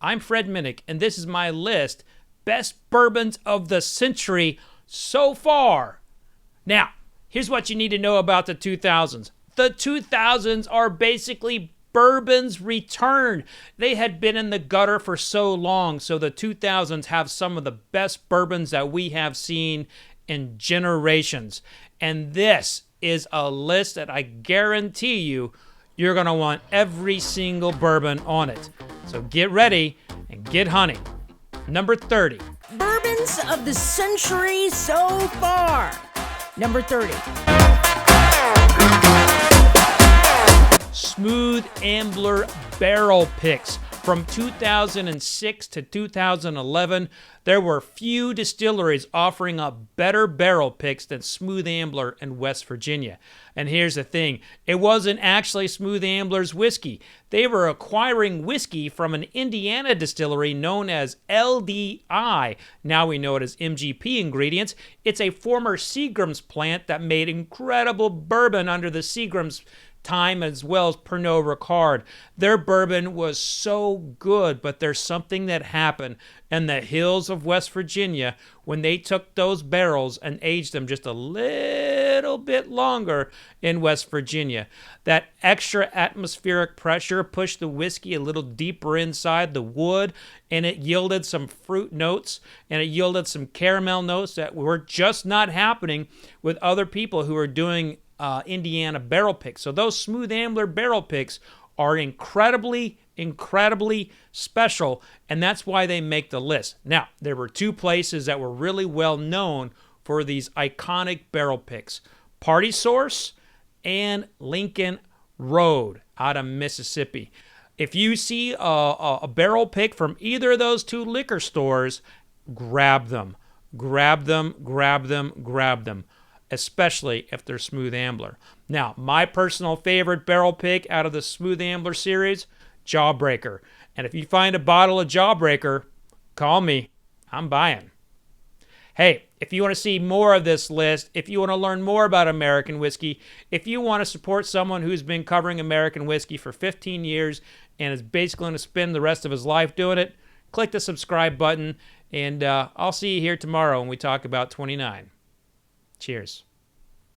I'm Fred Minnick, and this is my list, best bourbons of the century so far. Now, here's what you need to know about the 2000s. The 2000s are basically bourbon's return. They had been in the gutter for so long, so the 2000s have some of the best bourbons that we have seen in generations. And this is a list that I guarantee you're going to want every single bourbon on it. So get ready and get hunting. Number 30. Bourbons of the century so far. Number 30. Smooth Ambler barrel picks. From 2006 to 2011, there were few distilleries offering up better barrel picks than Smooth Ambler in West Virginia. And here's the thing, it wasn't actually Smooth Ambler's whiskey. They were acquiring whiskey from an Indiana distillery known as LDI. Now we know it as MGP Ingredients. It's a former Seagram's plant that made incredible bourbon under the Seagram's time, as well as Pernod Ricard. Their bourbon was so good, but there's something that happened in the hills of West Virginia when they took those barrels and aged them just a little bit longer in West Virginia. That extra atmospheric pressure pushed the whiskey a little deeper inside the wood, and it yielded some fruit notes, and it yielded some caramel notes that were just not happening with other people who were doing Indiana barrel picks. So those Smooth Ambler barrel picks are incredibly special, and that's why they make the list. Now, there were two places that were really well known for these iconic barrel picks: Party Source and Lincoln Road out of Mississippi. If you see a barrel pick from either of those two liquor stores, grab them. Grab them, grab them, grab them. Especially if they're Smooth Ambler. Now, my personal favorite barrel pick out of the Smooth Ambler series, Jawbreaker. And if you find a bottle of Jawbreaker, call me. I'm buying. Hey, if you want to see more of this list, if you want to learn more about American whiskey, if you want to support someone who's been covering American whiskey for 15 years and is basically going to spend the rest of his life doing it, click the subscribe button, and I'll see you here tomorrow when we talk about 29. Cheers.